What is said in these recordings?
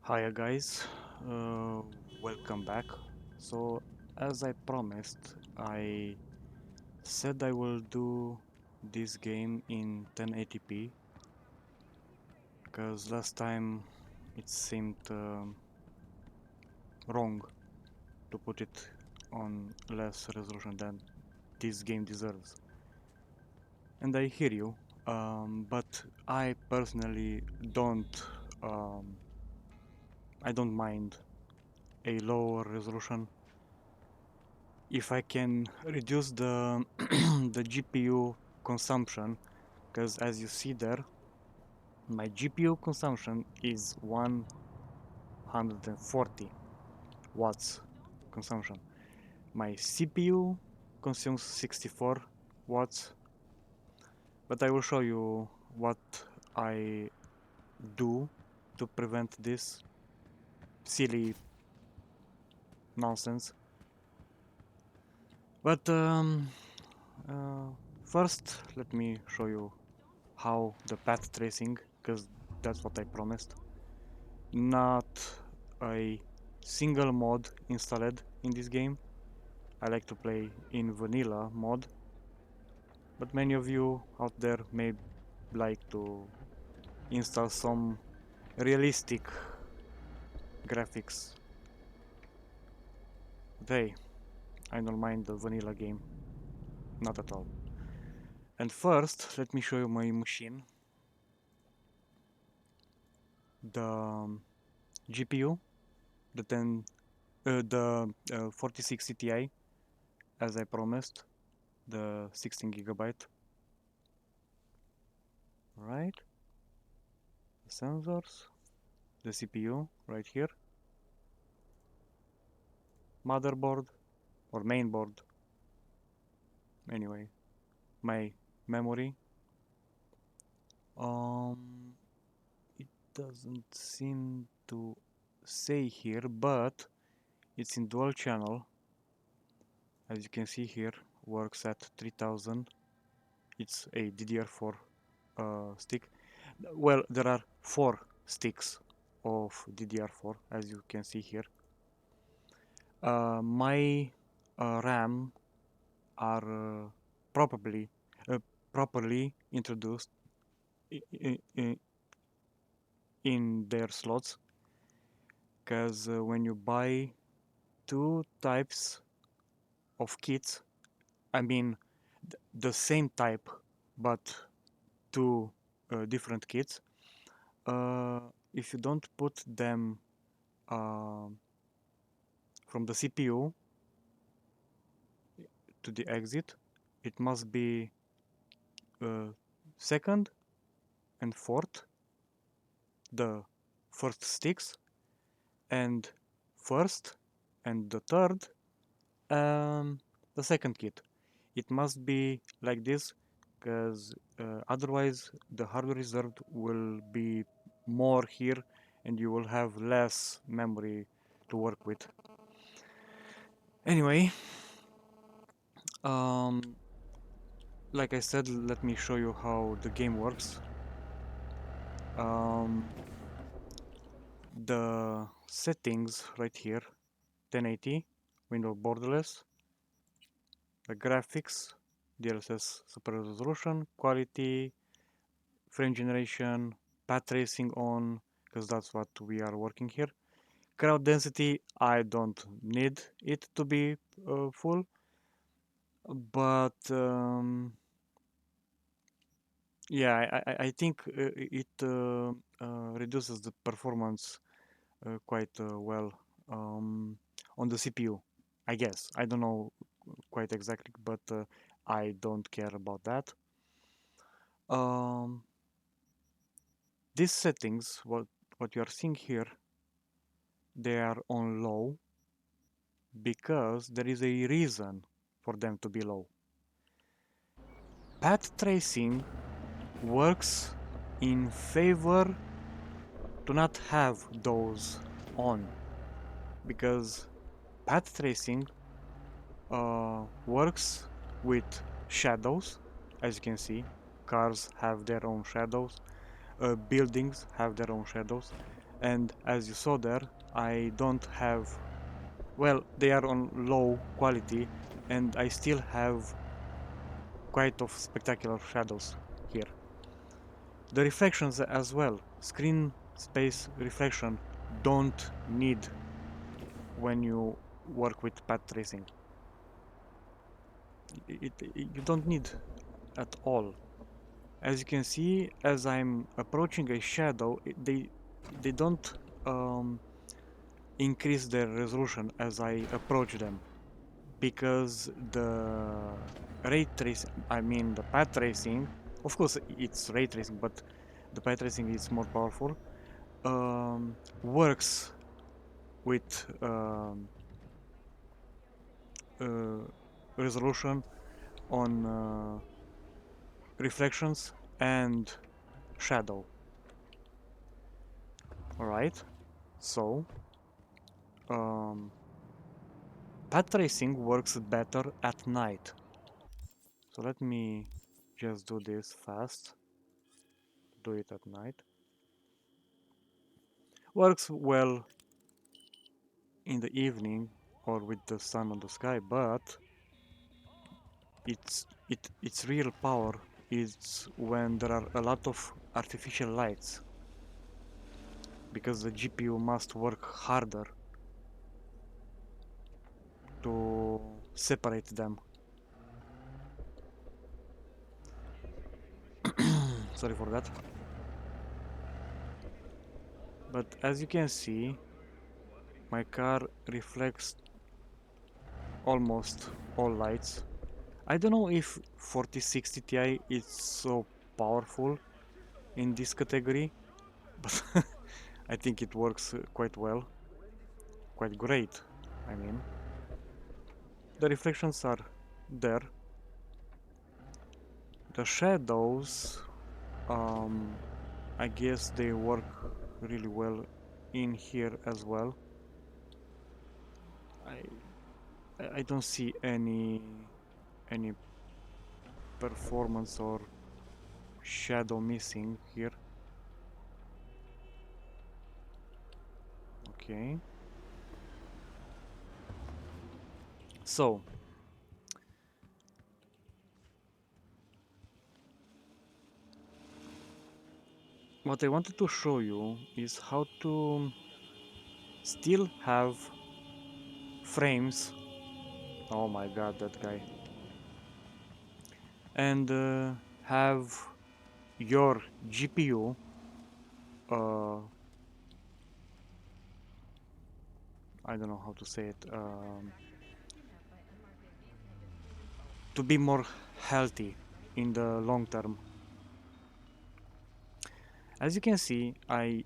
Hiya guys, uh, welcome back. So as I promised, I said I will do this game in 1080p because last time it seemed wrong to put it on less resolution than this game deserves. And I hear you, but I personally um, I don't mind a lower resolution if I can reduce the the GPU consumption, because as you see there, my GPU consumption is 140 watts consumption. My CPU consumes 64 watts, but I will show you what I do to prevent this silly nonsense. But uh, first, let me show you how the path tracing, because that's what I promised. Not a single mod installed in this game. I like to play in vanilla mode, but many of you out there may like to install some realistic graphics. But hey, I don't mind the vanilla game, not at all. And first, let me show you my machine. The GPU, the 4060 Ti, as I promised, the 16 gigabyte. Right, the sensors, the CPU right here, motherboard or mainboard. Anyway, my memory. It doesn't seem to say here, but it's in dual channel. As you can see here, works at 3000. It's a DDR4 stick. Well, there are 4 sticks of DDR4, as you can see here. My RAM are probably properly introduced in their slots, because when you buy two types of kits, I mean the same type but two different kits, if you don't put them uh, from the CPU to the exit, it must be second and fourth, the first sticks, and first and the third, the second kit. It must be like this, because otherwise the hardware reserved will be more here and you will have less memory to work with. Anyway, um, like I said, let me show you how the game works. Um, the settings right here, 1080, window borderless, the graphics, DLSS super resolution, quality, frame generation, path tracing on, because that's what we are working here. Crowd density, I don't need it to be full, but yeah, I think it reduces the performance quite well on the CPU, I guess. I don't know quite exactly, but I don't care about that. Um, these settings, what you are seeing here, they are on low because there is a reason for them to be low. Path tracing works in favor to not have those on, because path tracing works with shadows. As you can see, cars have their own shadows, buildings have their own shadows, and as you saw there, I don't have, well, they are on low quality, and I still have quite of spectacular shadows here. The reflections as well, screen space reflection, don't need when you work with path tracing. You don't need at all. As you can see, as I'm approaching a shadow, they don't increase their resolution as I approach them, because the ray tracing, I mean the path tracing, of course it's ray tracing, but the path tracing is more powerful, works with resolution on reflections and shadow. Alright, so path tracing works better at night. So let me just do this fast. Do it at night. Works well in the evening or with the sun on the sky, but its real power is when there are a lot of artificial lights, because the GPU must work harder to separate them. Sorry for that. But as you can see, my car reflects almost all lights. I don't know if 4060 Ti is so powerful in this category, but I think it works quite well, quite great, I mean. The reflections are there. The shadows, I guess they work really well in here as well. I don't see any performance or shadow missing here. Okay. So what I wanted to show you is how to still have frames. Oh my god, that guy. And have your GPU I don't know how to say it, to be more healthy in the long term. As you can see, my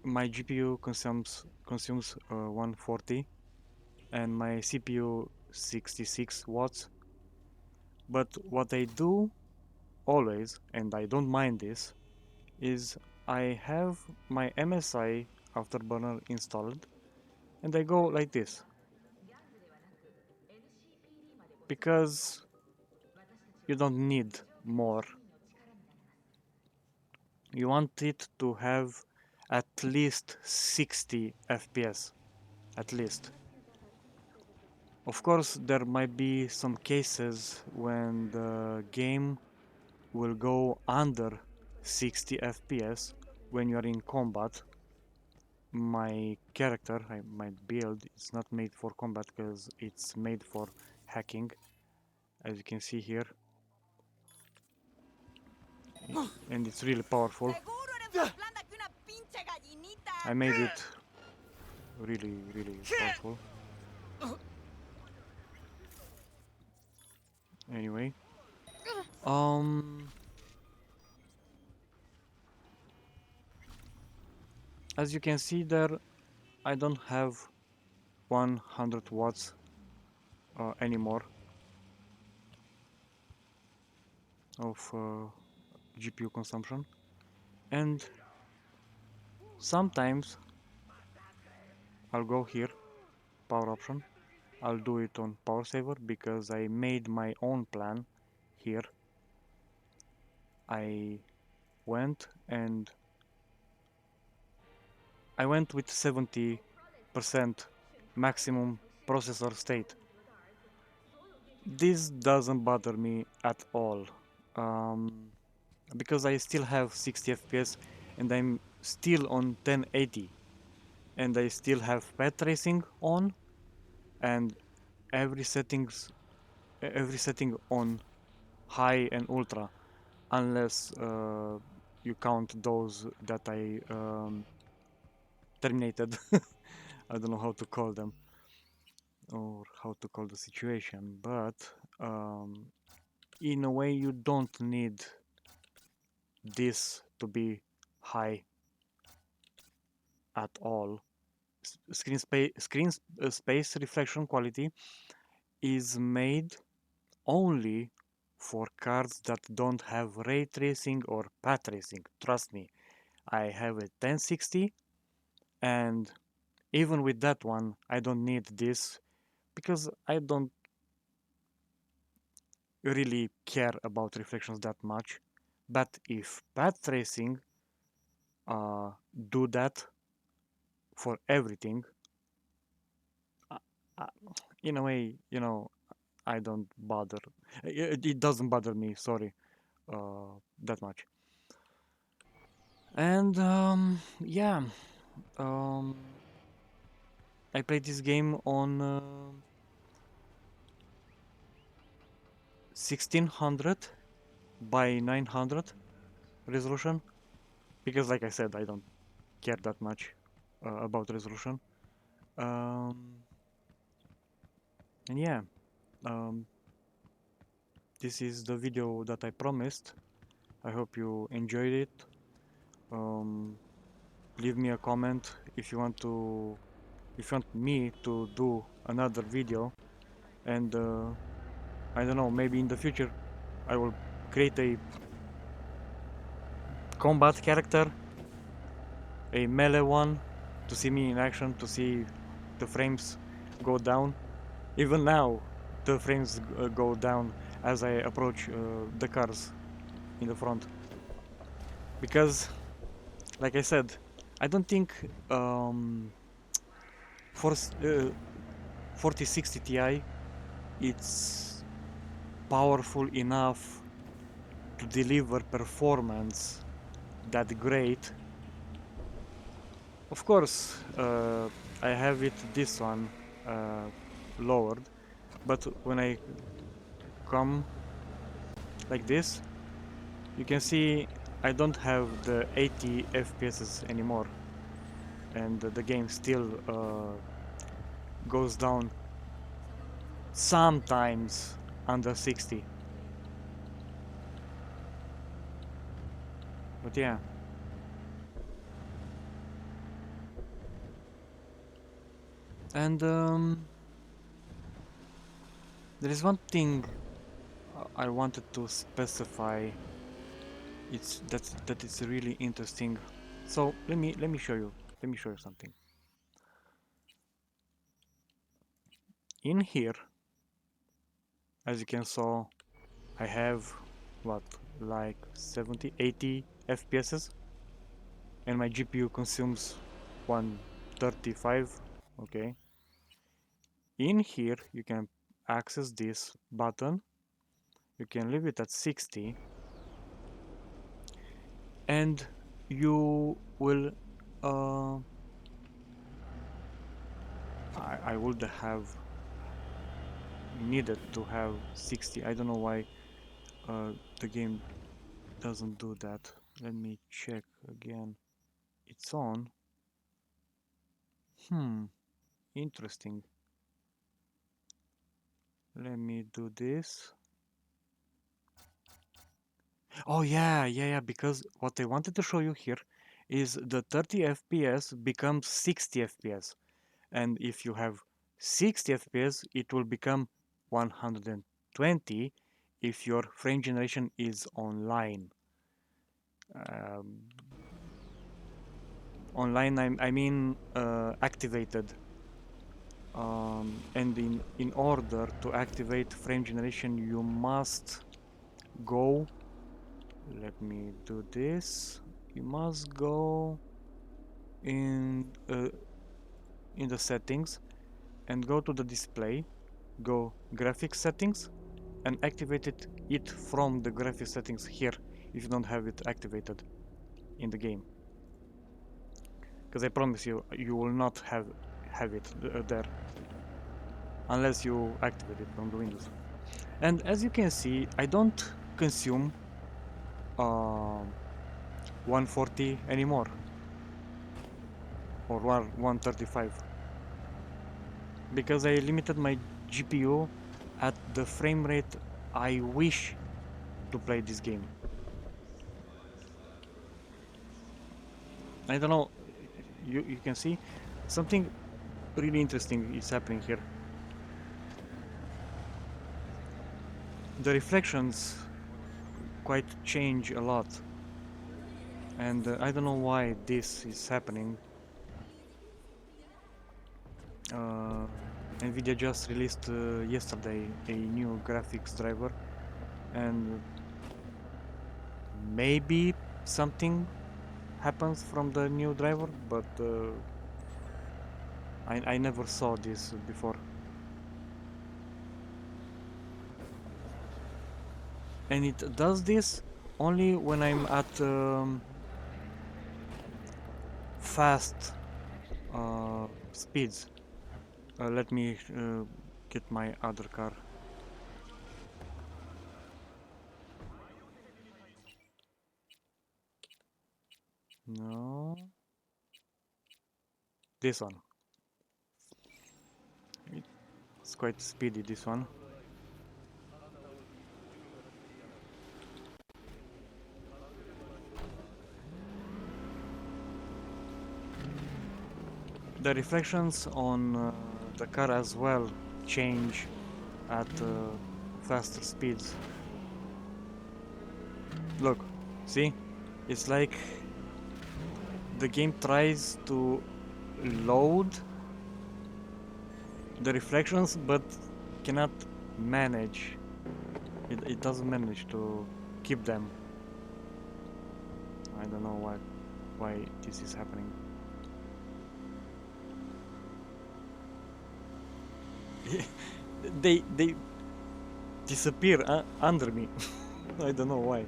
GPU consumes 140 and my CPU 66 watts. But what I do always, and I don't mind this, is I have my MSI Afterburner installed and I go like this, because you don't need more. You want it to have at least 60 FPS, at least. Of course, there might be some cases when the game will go under 60 FPS when you are in combat. My character, my build, is not made for combat because it's made for hacking, as you can see here. And it's really powerful. I made it really, really powerful. Anyway, as you can see there, I don't have 100 watts anymore of GPU consumption, and sometimes I'll go here, power option, I'll do it on power saver because I made my own plan here. I went and I went with 70% maximum processor state. This doesn't bother me at all, because I still have 60 FPS and I'm still on 1080, and I still have path tracing on, and every setting on high and ultra, unless you count those that I terminated. I don't know how to call them or how to call the situation, but in a way you don't need this to be high at all. Space reflection quality is made only for cards that don't have ray tracing or path tracing. Trust me, I have a 1060, and even with that one I don't need this because I don't really care about reflections that much. But if path tracing do that for everything, uh, uh, in a way, I don't bother. It doesn't bother me, sorry, that much. And yeah, um, I played this game on 1600 by 900 resolution because, like I said, I don't care that much about resolution. And yeah, um, this is the video that I promised. I hope you enjoyed it. Leave me a comment if you want me to do another video, and I don't know, maybe in the future I will create a combat character, a melee one, to see me in action, to see the frames go down. Even now the frames go down as I approach the cars in the front, because like I said, I don't think for 4060 Ti it's powerful enough to deliver performance that great. Of course, I have it this one lowered, but when I come like this, you can see I don't have the 80 FPS anymore, and the game still goes down sometimes under 60. But yeah. And there is one thing I wanted to specify. It's that it's really interesting. So let me show you. Let me show you something. In here, as you can saw, I have what, like 70, 80 FPS, and my GPU consumes 135. Okay. In here, you can access this button. You can leave it at 60, and you will I would have needed to have 60. I don't know why the game doesn't do that. Let me check again. It's on. Interesting. Let me do this. Oh yeah, because what I wanted to show you here is the 30 FPS becomes 60 FPS. And if you have 60 FPS, it will become 120 if your frame generation is online. Online, I mean activated. And in order to activate frame generation, you must go. Let me do this. You must go in the settings and go to the display, go graphics settings, and activate it from the graphics settings here if you don't have it activated in the game. Because I promise you, you will not have it there unless you activate it from the Windows. And as you can see, I don't consume 140 anymore, or 135, because I limited my GPU at the frame rate I wish to play this game. I don't know, you can see something really interesting is happening here. The reflections quite change a lot, and I don't know why this is happening. Nvidia just released yesterday a new graphics driver, and maybe something happens from the new driver, but I never saw this before. And it does this only when I'm at fast speeds. Let me get my other car. No. This one. It's quite speedy, this one. The reflections on the car as well change at faster speeds. Look, see? It's like the game tries to load the reflections but cannot manage. It doesn't manage to keep them. I don't know why this is happening. they disappear under me. I don't know why.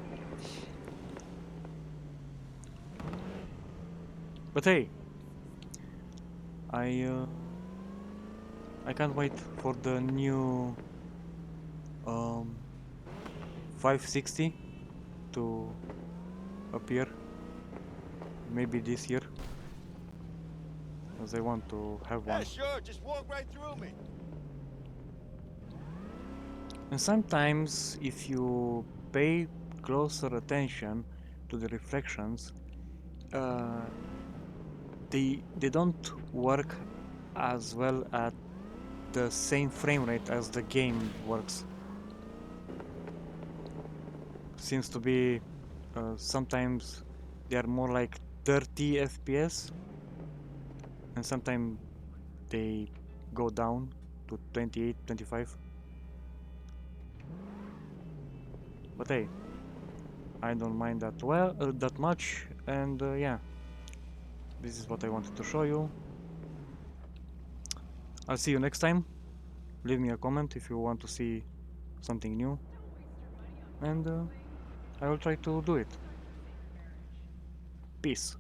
But hey, I can't wait for the new 560 to appear. Maybe this year, as I want to have one. Yeah, sure. Just walk right through me. And sometimes, if you pay closer attention to the reflections, they don't work as well at the same frame rate as the game works. Seems to be sometimes they are more like 30 FPS, and sometimes they go down to 28, 25. But hey, I don't mind that that much, and yeah, this is what I wanted to show you. I'll see you next time. Leave me a comment if you want to see something new, and I will try to do it. Peace.